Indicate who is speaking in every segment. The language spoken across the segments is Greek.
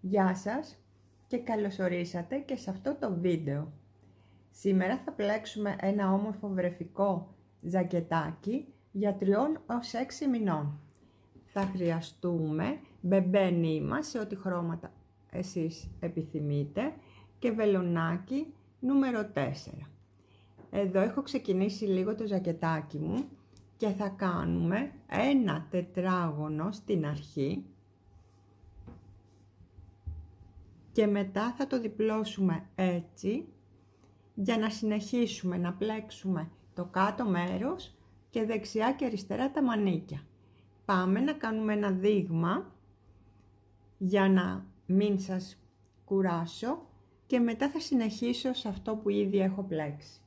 Speaker 1: Γεια σας και καλώς ορίσατε και σε αυτό το βίντεο. Σήμερα θα πλέξουμε ένα όμορφο βρεφικό ζακετάκι για 3 έως 6 μηνών. Θα χρειαστούμε μπεμπέ νήμα σε ό,τι χρώματα εσείς επιθυμείτε και βελονάκι νούμερο 4. Εδώ έχω ξεκινήσει λίγο το ζακετάκι μου και θα κάνουμε ένα τετράγωνο στην αρχή και μετά θα το διπλώσουμε έτσι για να συνεχίσουμε να πλέξουμε το κάτω μέρος και δεξιά και αριστερά τα μανίκια. Πάμε να κάνουμε ένα δείγμα για να μην σας κουράσω και μετά θα συνεχίσω σε αυτό που ήδη έχω πλέξει.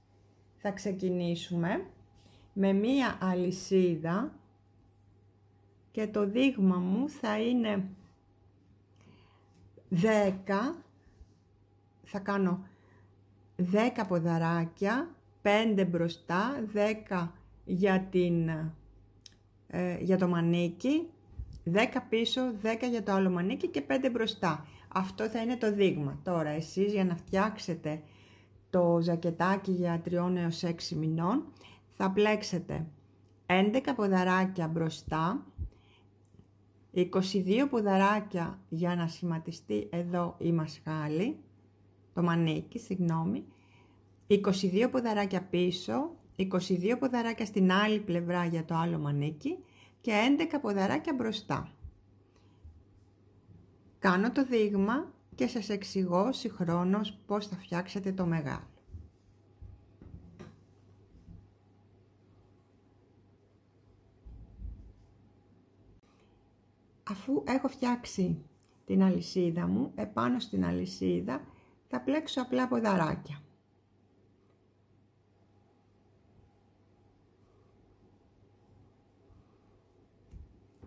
Speaker 1: Θα ξεκινήσουμε με μία αλυσίδα και το δείγμα μου θα είναι 10, θα κάνω 10 ποδαράκια, 5 μπροστά, 10 για το μανίκι, 10 πίσω, 10 για το άλλο μανίκι και 5 μπροστά. Αυτό θα είναι το δείγμα. Τώρα εσείς για να φτιάξετε το ζακετάκι για 3 έως 6 μηνών θα πλέξετε 11 ποδαράκια μπροστά, 22 ποδαράκια για να σχηματιστεί εδώ η μασχάλη, το μανίκι, συγγνώμη, 22 ποδαράκια πίσω, 22 ποδαράκια στην άλλη πλευρά για το άλλο μανίκι και 11 ποδαράκια μπροστά. Κάνω το δείγμα και σας εξηγώ συγχρόνως πώς θα φτιάξετε το μεγάλο. Αφού έχω φτιάξει την αλυσίδα μου, επάνω στην αλυσίδα θα πλέξω απλά ποδαράκια.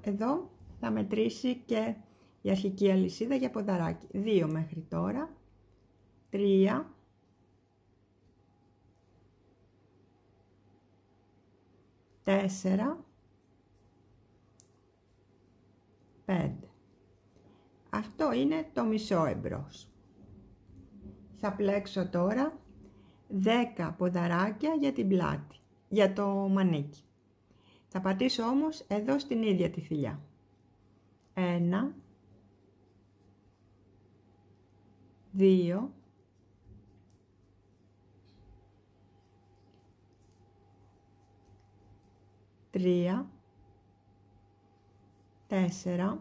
Speaker 1: Εδώ θα μετρήσει και η αρχική αλυσίδα για ποδαράκι. 2 μέχρι τώρα, 3, 4, 5. Αυτό είναι το μισό εμπρός. Θα πλέξω τώρα 10 ποδαράκια για την πλάτη, για το μανίκι. Θα πατήσω όμως εδώ στην ίδια τη θηλιά. 1, 2, 3, 4,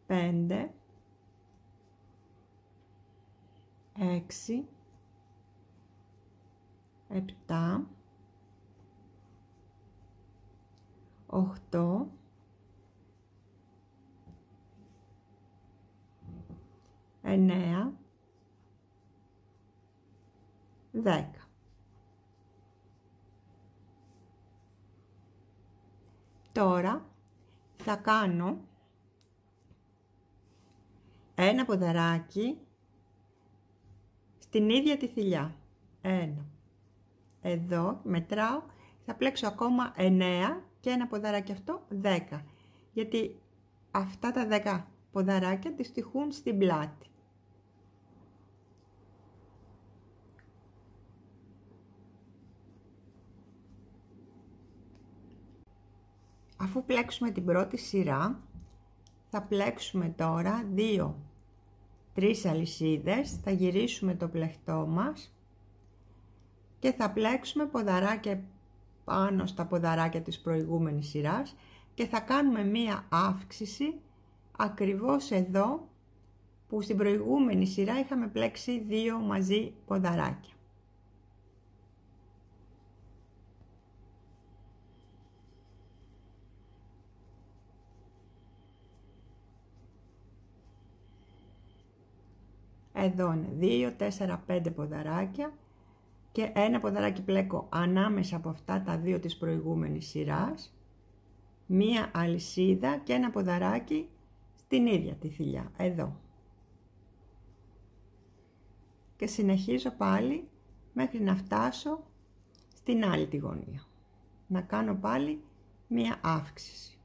Speaker 1: 5, 6, 7, 8, 9, 10. Τώρα θα κάνω ένα ποδαράκι στην ίδια τη θηλιά. 1. Εδώ μετράω, θα πλέξω ακόμα 9 και ένα ποδαράκι αυτό 10. Γιατί αυτά τα 10 ποδαράκια αντιστοιχούν στην πλάτη. Αφού πλέξουμε την πρώτη σειρά, θα πλέξουμε τώρα 2-3 αλυσίδες, θα γυρίσουμε το πλεκτό μας και θα πλέξουμε ποδαράκια πάνω στα ποδαράκια της προηγούμενης σειράς και θα κάνουμε μία αύξηση ακριβώς εδώ που στην προηγούμενη σειρά είχαμε πλέξει 2 μαζί ποδαράκια. Εδώ είναι 2, 4, 5 ποδαράκια και ένα ποδαράκι πλέκω ανάμεσα από αυτά τα 2 της προηγούμενης σειράς, μία αλυσίδα και ένα ποδαράκι στην ίδια τη θηλιά, εδώ. Και συνεχίζω πάλι μέχρι να φτάσω στην άλλη τη γωνία. Να κάνω πάλι μία αύξηση.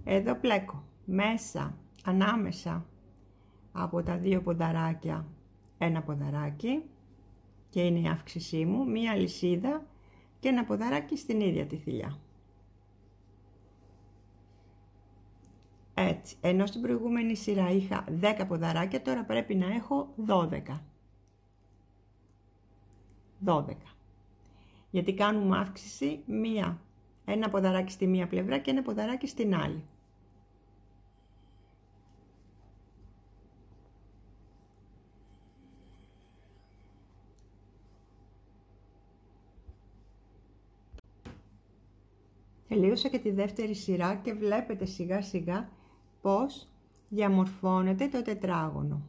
Speaker 1: Εδώ πλέκω μέσα, ανάμεσα από τα δύο ποδαράκια ένα ποδαράκι και είναι η αύξησή μου, μία αλυσίδα και ένα ποδαράκι στην ίδια τη θηλιά. Έτσι, ενώ στην προηγούμενη σειρά είχα 10 ποδαράκια, τώρα πρέπει να έχω 12. Γιατί κάνουμε αύξηση ένα ποδαράκι στη μία πλευρά και ένα ποδαράκι στην άλλη. Τελείωσα και τη δεύτερη σειρά και βλέπετε σιγά σιγά πώς διαμορφώνεται το τετράγωνο.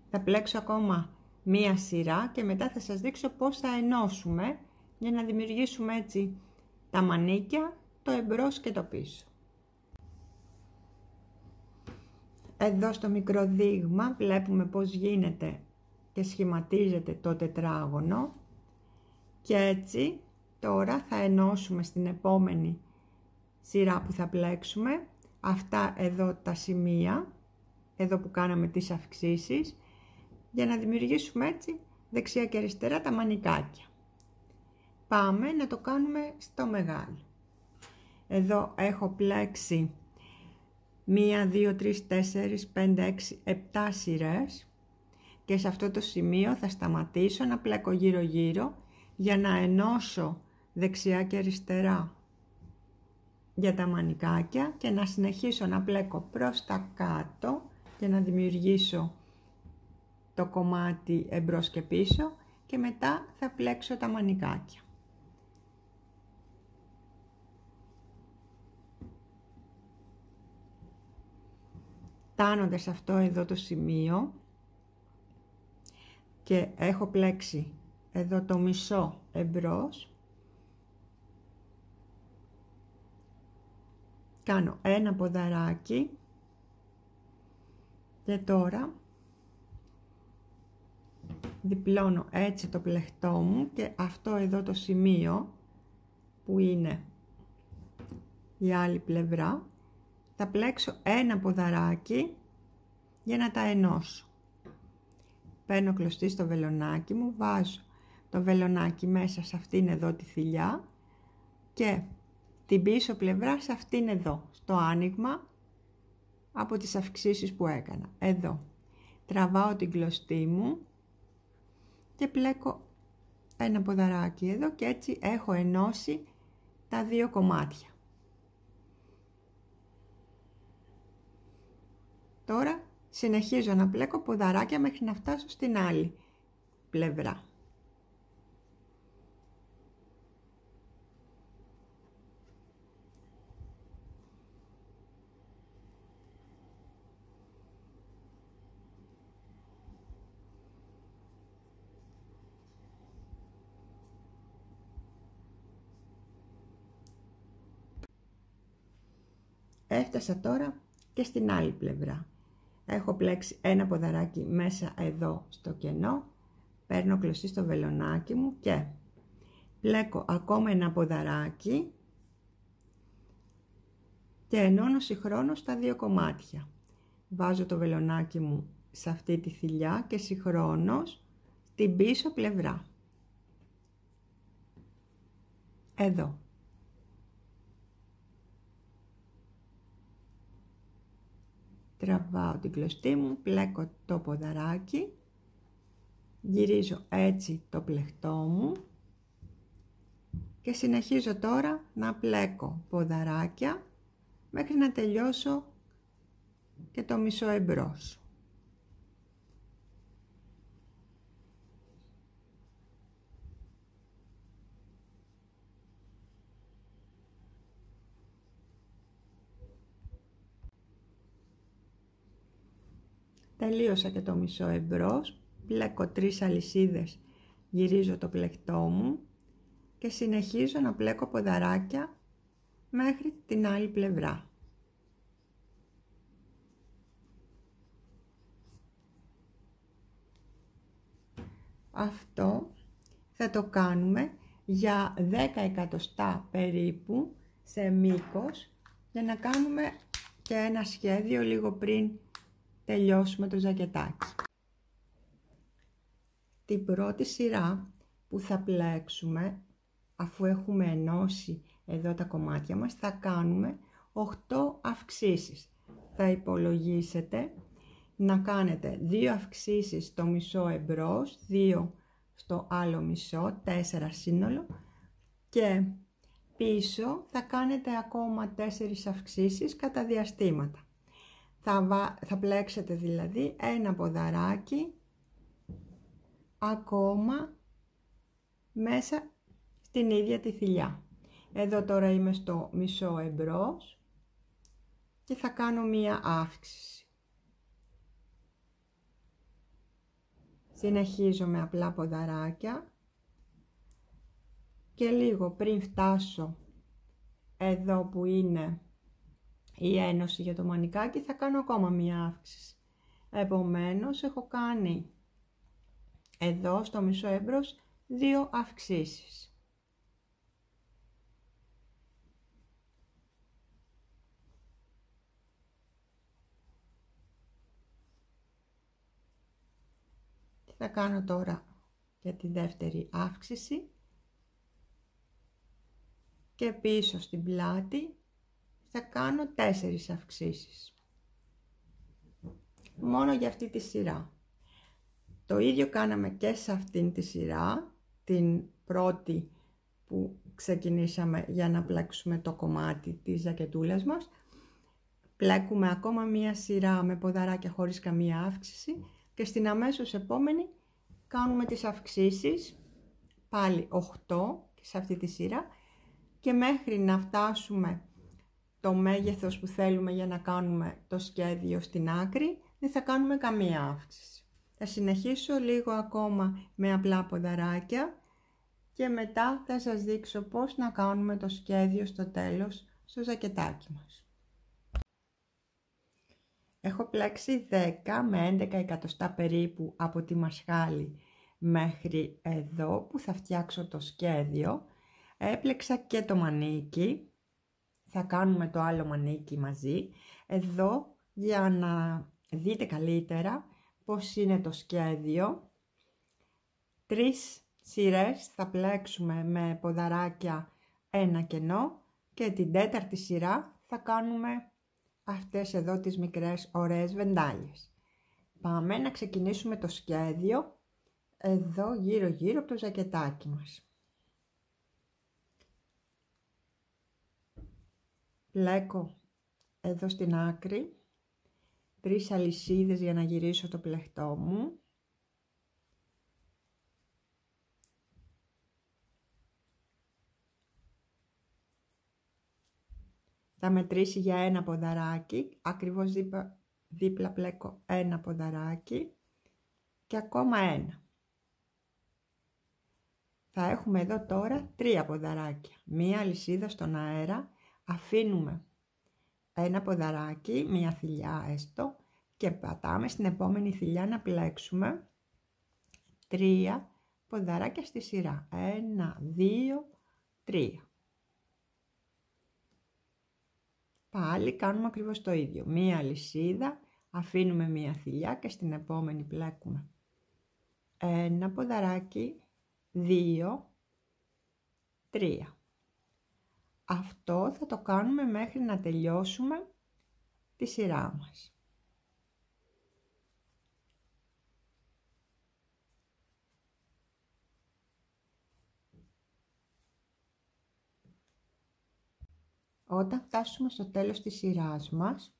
Speaker 1: Θα πλέξω ακόμα μία σειρά και μετά θα σας δείξω πώς θα ενώσουμε για να δημιουργήσουμε έτσι τα μανίκια, το εμπρός και το πίσω. Εδώ στο μικρό δείγμα βλέπουμε πώς γίνεται και σχηματίζεται το τετράγωνο και έτσι τώρα θα ενώσουμε στην επόμενη σειρά που θα πλέξουμε αυτά εδώ τα σημεία, εδώ που κάναμε τις αυξήσεις, για να δημιουργήσουμε έτσι δεξιά και αριστερά τα μανικάκια. Πάμε να το κάνουμε στο μεγάλο. Εδώ έχω πλέξει 1, 2, 3, 4, 5, 6, 7 σειρές και σε αυτό το σημείο θα σταματήσω να πλέκω γύρω γύρω για να ενώσω δεξιά και αριστερά για τα μανικάκια και να συνεχίσω να πλέκω προς τα κάτω για να δημιουργήσω το κομμάτι εμπρός και πίσω και μετά θα πλέξω τα μανικάκια. Φτάνοντας αυτό εδώ το σημείο και έχω πλέξει εδώ το μισό εμπρός, κάνω ένα ποδαράκι και τώρα διπλώνω έτσι το πλεκτό μου και αυτό εδώ το σημείο που είναι η άλλη πλευρά θα πλέξω ένα ποδαράκι για να τα ενώσω. Παίρνω κλωστή στο βελονάκι μου, βάζω το βελονάκι μέσα σε αυτήν εδώ τη θηλιά και την πίσω πλευρά σε αυτήν εδώ, στο άνοιγμα από τις αυξήσεις που έκανα. Εδώ τραβάω την κλωστή μου και πλέκω ένα ποδαράκι εδώ και έτσι έχω ενώσει τα δύο κομμάτια. Τώρα συνεχίζω να πλέκω ποδαράκια μέχρι να φτάσω στην άλλη πλευρά. Έφτασα τώρα και στην άλλη πλευρά. Έχω πλέξει ένα ποδαράκι μέσα εδώ στο κενό, παίρνω κλωστή στο βελονάκι μου και πλέκω ακόμα ένα ποδαράκι και ενώνω συγχρόνως τα δύο κομμάτια. Βάζω το βελονάκι μου σε αυτή τη θηλιά και συγχρόνως την πίσω πλευρά. Εδώ. Τραβάω την κλωστή μου, πλέκω το ποδαράκι, γυρίζω έτσι το πλεκτό μου και συνεχίζω τώρα να πλέκω ποδαράκια μέχρι να τελειώσω και το μισό εμπρός. Τελείωσα και το μισό εμπρός, πλέκω 3 αλυσίδες, γυρίζω το πλεκτό μου και συνεχίζω να πλέκω ποδαράκια μέχρι την άλλη πλευρά. Αυτό Θα το κάνουμε για 10 εκατοστά περίπου σε μήκος, για να κάνουμε και ένα σχέδιο λίγο πριν τελειώσουμε το ζακετάκι. Την πρώτη σειρά που θα πλέξουμε, αφού έχουμε ενώσει εδώ τα κομμάτια μας, θα κάνουμε 8 αυξήσεις. Θα υπολογίσετε να κάνετε 2 αυξήσεις στο μισό εμπρός, 2 στο άλλο μισό, 4 σύνολο, και πίσω θα κάνετε ακόμα 4 αυξήσεις κατά διαστήματα. Θα πλέξετε δηλαδή ένα ποδαράκι ακόμα μέσα στην ίδια τη θηλιά. Εδώ τώρα είμαι στο μισό εμπρός και θα κάνω μία αύξηση. Συνεχίζω με απλά ποδαράκια και λίγο πριν φτάσω εδώ που είναι η ένωση για το μανικάκι θα κάνω ακόμα μία αύξηση. Επομένως έχω κάνει εδώ στο μισό έμπρος 2 αυξήσεις. Θα κάνω τώρα για τη δεύτερη αύξηση και πίσω στην πλάτη θα κάνω 4 αυξήσεις. Μόνο για αυτή τη σειρά. Το ίδιο κάναμε και σε αυτήν τη σειρά, την πρώτη που ξεκινήσαμε για να πλέξουμε το κομμάτι της ζακετούλας μας. Πλέκουμε ακόμα μία σειρά με ποδαράκια χωρίς καμία αύξηση και στην αμέσως επόμενη κάνουμε τις αυξήσεις, πάλι 8 σε αυτή τη σειρά, και μέχρι να φτάσουμε το μέγεθος που θέλουμε για να κάνουμε το σχέδιο στην άκρη δεν θα κάνουμε καμία αύξηση. Θα συνεχίσω λίγο ακόμα με απλά ποδαράκια και μετά θα σας δείξω πώς να κάνουμε το σχέδιο στο τέλος στο ζακετάκι μας. Έχω πλέξει 10 με 11 εκατοστά περίπου από τη μασχάλη μέχρι εδώ που θα φτιάξω το σχέδιο. Έπλεξα και το μανίκι, θα κάνουμε το άλλο μανίκι μαζί. Εδώ για να δείτε καλύτερα πώς είναι το σχέδιο, 3 σειρές θα πλέξουμε με ποδαράκια ένα κενό και την τέταρτη σειρά θα κάνουμε αυτές εδώ τις μικρές ωραίες βεντάλιες. Πάμε να ξεκινήσουμε το σχέδιο εδώ γύρω από το ζακετάκι μας. Πλέκω εδώ στην άκρη 3 αλυσίδες για να γυρίσω το πλεκτό μου. Θα μετρήσει για ένα ποδαράκι, ακριβώς δίπλα πλέκω ένα ποδαράκι και ακόμα ένα. Θα έχουμε εδώ τώρα 3 ποδαράκια, μία αλυσίδα στον αέρα, αφήνουμε ένα ποδαράκι, μία θηλιά έστω, και πατάμε στην επόμενη θηλιά να πλέξουμε 3 ποδαράκια στη σειρά. 1, 2, 3. Πάλι κάνουμε ακριβώς το ίδιο. Μία αλυσίδα, αφήνουμε μία θηλιά και στην επόμενη πλέκουμε ένα ποδαράκι, 2, 3. Αυτό θα το κάνουμε μέχρι να τελειώσουμε τη σειρά μας. Όταν φτάσουμε στο τέλος της σειράς μας,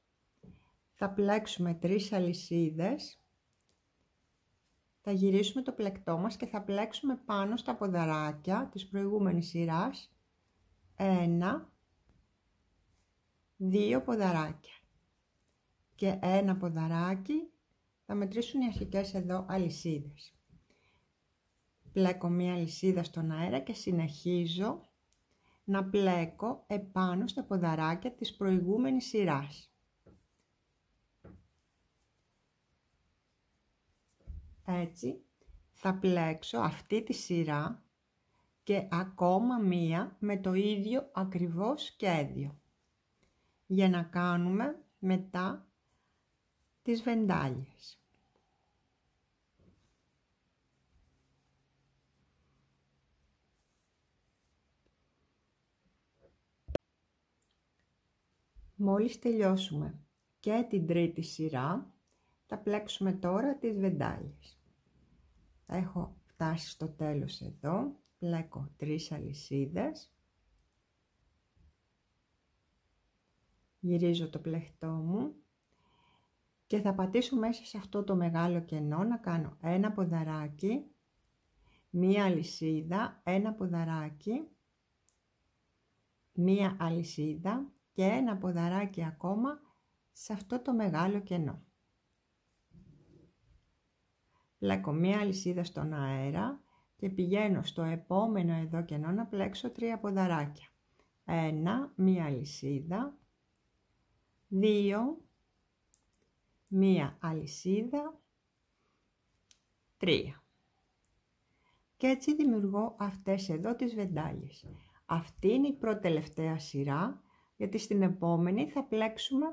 Speaker 1: θα πλέξουμε 3 αλυσίδες, θα γυρίσουμε το πλεκτό μας και θα πλέξουμε πάνω στα ποδαράκια της προηγούμενης σειράς 1, 2 ποδαράκια και ένα ποδαράκι, θα μετρήσουν οι αρχικές εδώ αλυσίδες. Πλέκω μία αλυσίδα στον αέρα και συνεχίζω να πλέκω επάνω στα ποδαράκια της προηγούμενης σειράς. Έτσι θα πλέξω αυτή τη σειρά και ακόμα μία με το ίδιο ακριβώς σχέδιο, για να κάνουμε μετά τις βεντάλιες. Μόλις τελειώσουμε και την τρίτη σειρά, θα πλέξουμε τώρα τις βεντάλιες. Έχω φτάσει στο τέλος εδώ, πλέκω 3 αλυσίδες, γυρίζω το πλεκτό μου και θα πατήσω μέσα σε αυτό το μεγάλο κενό να κάνω ένα ποδαράκι, μία αλυσίδα, ένα ποδαράκι, μία αλυσίδα και ένα ποδαράκι ακόμα σε αυτό το μεγάλο κενό. Πλέκω μία αλυσίδα στον αέρα και πηγαίνω στο επόμενο εδώ κενό να πλέξω 3 ποδαράκια. 1, μία αλυσίδα, 2, μία αλυσίδα, 3. Και έτσι δημιουργώ αυτές εδώ τις βεντάλιες. Αυτή είναι η πρώτη τελευταία σειρά, γιατί στην επόμενη θα πλέξουμε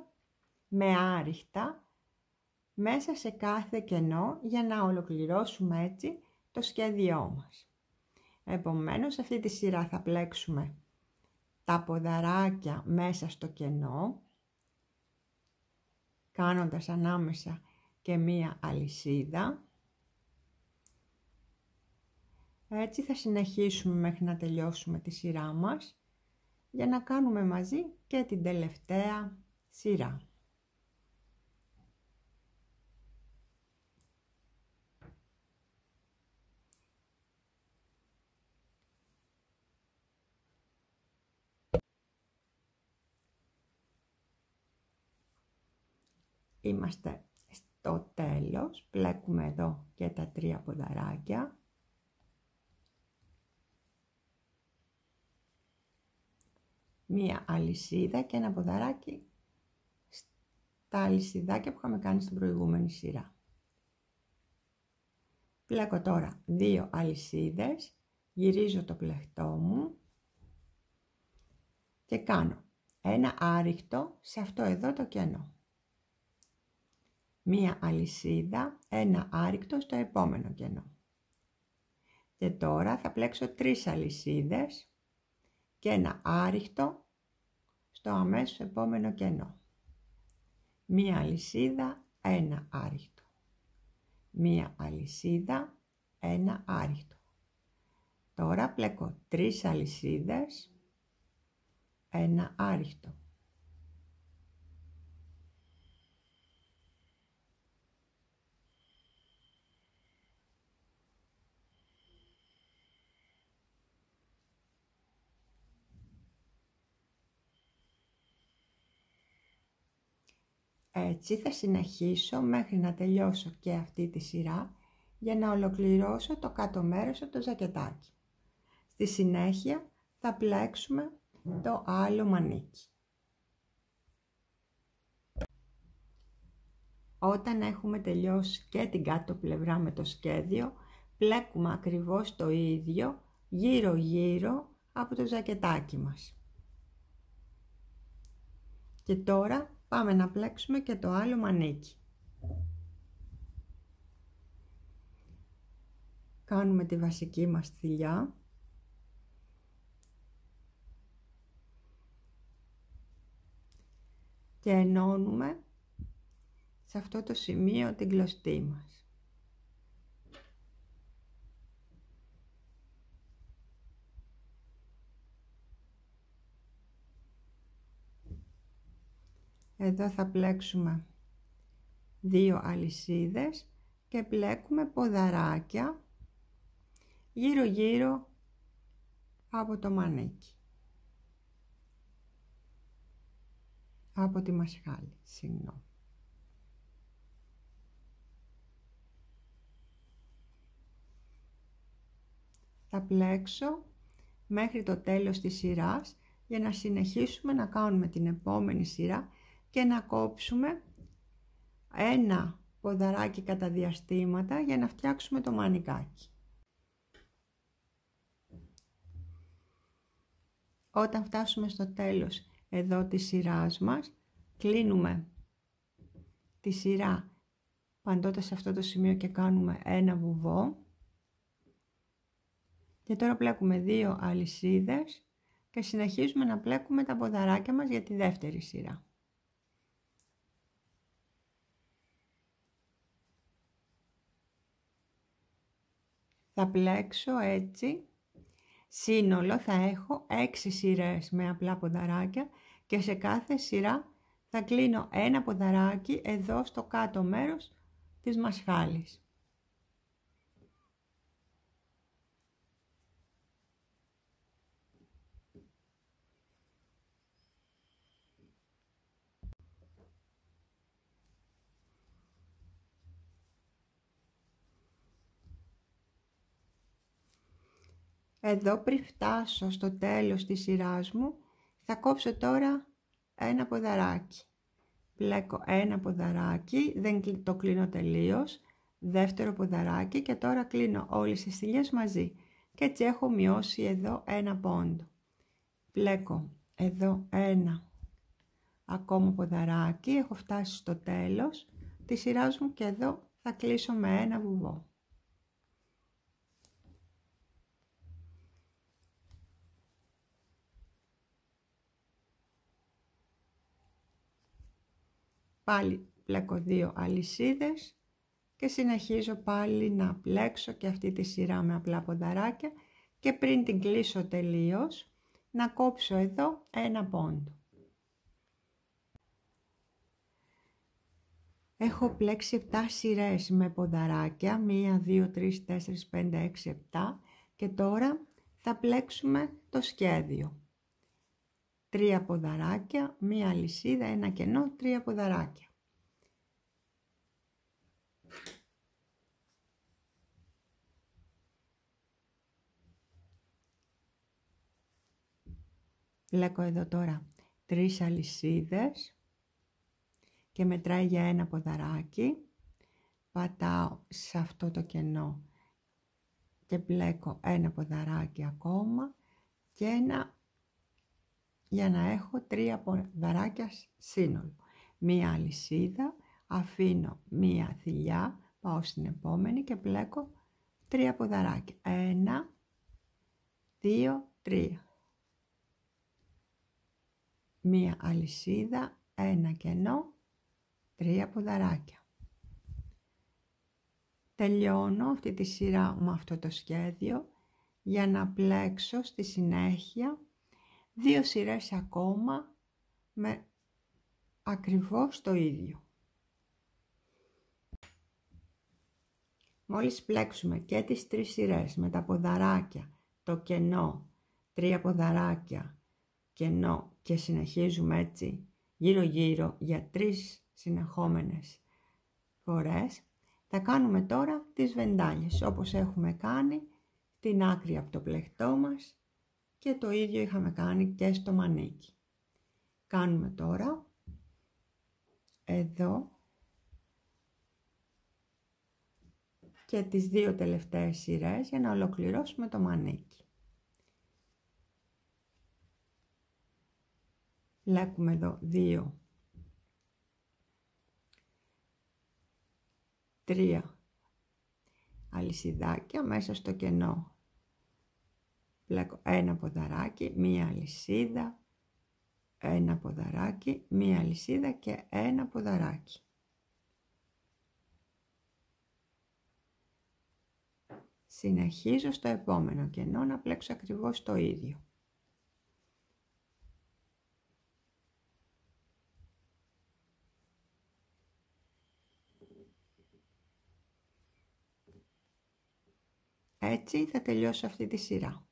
Speaker 1: με άριχτα μέσα σε κάθε κενό για να ολοκληρώσουμε έτσι το σχέδιό μας. Επομένως, αυτή τη σειρά θα πλέξουμε τα ποδαράκια μέσα στο κενό, κάνοντας ανάμεσα και μία αλυσίδα. Έτσι θα συνεχίσουμε μέχρι να τελειώσουμε τη σειρά μας, για να κάνουμε μαζί και την τελευταία σειρά. Είμαστε στο τέλος, πλέκουμε εδώ και τα 3 ποδαράκια. Μία αλυσίδα και ένα ποδαράκι στα αλυσιδάκια που είχαμε κάνει στην προηγούμενη σειρά. Πλέκω τώρα 2 αλυσίδες, γυρίζω το πλεκτό μου και κάνω ένα άριχτο σε αυτό εδώ το κενό. Μία αλυσίδα, ένα άρικτο στο επόμενο κενό. Και τώρα θα πλέξω 3 αλυσίδες και ένα άριχτο στο αμέσως επόμενο κενό. Μία αλυσίδα, ένα άριχτο. Μία αλυσίδα, ένα άριχτο. Τώρα πλέκω 3 αλυσίδες, ένα άριχτο. Έτσι θα συνεχίσω μέχρι να τελειώσω και αυτή τη σειρά για να ολοκληρώσω το κάτω μέρος από το ζακετάκι. Στη συνέχεια θα πλέξουμε το άλλο μανίκι. Όταν έχουμε τελειώσει και την κάτω πλευρά με το σχέδιο, πλέκουμε ακριβώς το ίδιο γύρω γύρω από το ζακετάκι μας. Και τώρα πάμε να πλέξουμε και το άλλο μανίκι. Κάνουμε τη βασική μας θηλιά. Και ενώνουμε σε αυτό το σημείο την κλωστή μας. Εδώ θα πλέξουμε 2 αλυσίδες και πλέκουμε ποδαράκια γύρω γύρω από το μανίκι. Από τη μασχάλη, συγγνώμη. Θα πλέξω μέχρι το τέλος της σειράς για να συνεχίσουμε να κάνουμε την επόμενη σειρά και να κόψουμε ένα ποδαράκι κατά διαστήματα για να φτιάξουμε το μανικάκι. Όταν φτάσουμε στο τέλος εδώ της σειράς μας, κλείνουμε τη σειρά παντώντας σε αυτό το σημείο και κάνουμε ένα βουβό. Και τώρα πλέκουμε 2 αλυσίδες και συνεχίζουμε να πλέκουμε τα ποδαράκια μας για τη δεύτερη σειρά. Θα πλέξω έτσι, σύνολο θα έχω 6 σειρές με απλά ποδαράκια και σε κάθε σειρά θα κλείνω ένα ποδαράκι εδώ στο κάτω μέρος της μασχάλης. Εδώ πριν φτάσω στο τέλος της σειράς μου, θα κόψω τώρα ένα ποδαράκι. Πλέκω ένα ποδαράκι, δεν το κλείνω τελείως, δεύτερο ποδαράκι και τώρα κλείνω όλες τις στυλιές μαζί. Και έτσι έχω μειώσει εδώ ένα πόντο. Πλέκω εδώ ένα ακόμα ποδαράκι, έχω φτάσει στο τέλος της σειράς μου και εδώ θα κλείσω με ένα βουβό. Πάλι πλέκω 2 αλυσίδες και συνεχίζω πάλι να πλέξω και αυτή τη σειρά με απλά ποδαράκια και πριν την κλείσω τελείως να κόψω εδώ ένα πόντο. Έχω πλέξει 7 σειρές με ποδαράκια, 1, 2, 3, 4, 5, 6, 7 και τώρα θα πλέξουμε το σχέδιο. 3 ποδαράκια, 1 αλυσίδα, ένα κενό, 3 ποδαράκια. Πλέκω εδώ τώρα 3 αλυσίδες και μετράει για ένα ποδαράκι. Πατάω σε αυτό το κενό και πλέκω ένα ποδαράκι ακόμα και ένα για να έχω 3 ποδαράκια σύνολο. 1 αλυσίδα, αφήνω 1 θηλιά, πάω στην επόμενη και πλέκω 3 ποδαράκια. 1, 2, 3. 1 αλυσίδα, ένα κενό, 3 ποδαράκια. Τελειώνω αυτή τη σειρά με αυτό το σχέδιο για να πλέξω στη συνέχεια 2 σειρές ακόμα με ακριβώς το ίδιο. Μόλις πλέξουμε και τις 3 σειρές με τα ποδαράκια, το κενό, 3 ποδαράκια, κενό και συνεχίζουμε έτσι γύρω γύρω για 3 συνεχόμενες φορές, θα κάνουμε τώρα τις βεντάλιες όπως έχουμε κάνει στην άκρη από το πλεκτό μας και το ίδιο είχαμε κάνει και στο μανίκι. Κάνουμε τώρα εδώ και τις 2 τελευταίες σειρές για να ολοκληρώσουμε το μανίκι. Πλέκουμε εδώ 2, 3 αλυσιδάκια μέσα στο κενό. Πλέκω ένα ποδαράκι, 1 αλυσίδα, ένα ποδαράκι, 1 αλυσίδα και ένα ποδαράκι. Συνεχίζω στο επόμενο κενό να πλέξω ακριβώς το ίδιο. Έτσι θα τελειώσω αυτή τη σειρά.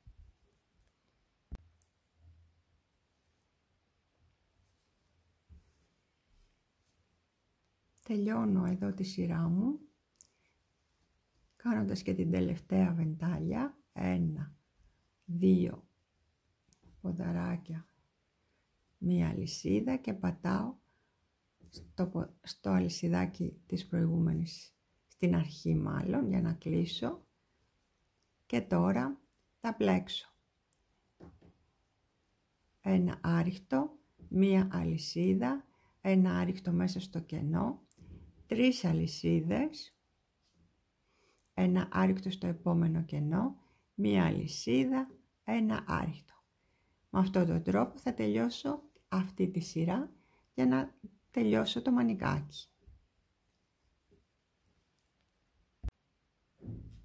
Speaker 1: Τελειώνω εδώ τη σειρά μου, κάνοντας και την τελευταία βεντάλια, 1, 2 ποδαράκια, 1 αλυσίδα και πατάω στο αλυσιδάκι της προηγούμενης, στην αρχή μάλλον, για να κλείσω. Και τώρα θα πλέξω ένα άριχτο, μία αλυσίδα, ένα άριχτο μέσα στο κενό, 3 αλυσίδες, ένα άριχτο στο επόμενο κενό, μία αλυσίδα, ένα άριχτο. Με αυτόν τον τρόπο θα τελειώσω αυτή τη σειρά για να τελειώσω το μανικάκι.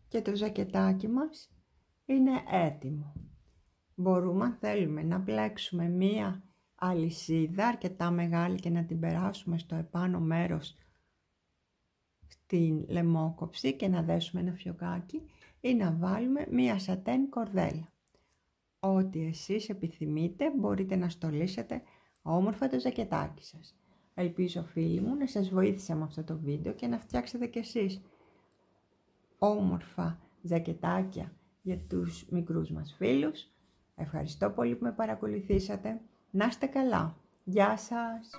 Speaker 1: Και το ζακετάκι μας είναι έτοιμο. Μπορούμε, αν θέλουμε, να πλέξουμε μία αλυσίδα αρκετά μεγάλη και να την περάσουμε στο επάνω μέρος στην λαιμόκοψη και να δέσουμε ένα φιωγκάκι, ή να βάλουμε μία σατέν κορδέλα. Ό,τι εσείς επιθυμείτε, μπορείτε να στολίσετε όμορφα το ζακετάκι σας. Ελπίζω, φίλοι μου, να σας βοήθησα με αυτό το βίντεο και να φτιάξετε κι εσείς όμορφα ζακετάκια για τους μικρούς μας φίλους. Ευχαριστώ πολύ που με παρακολουθήσατε. Να είστε καλά. Γεια σας.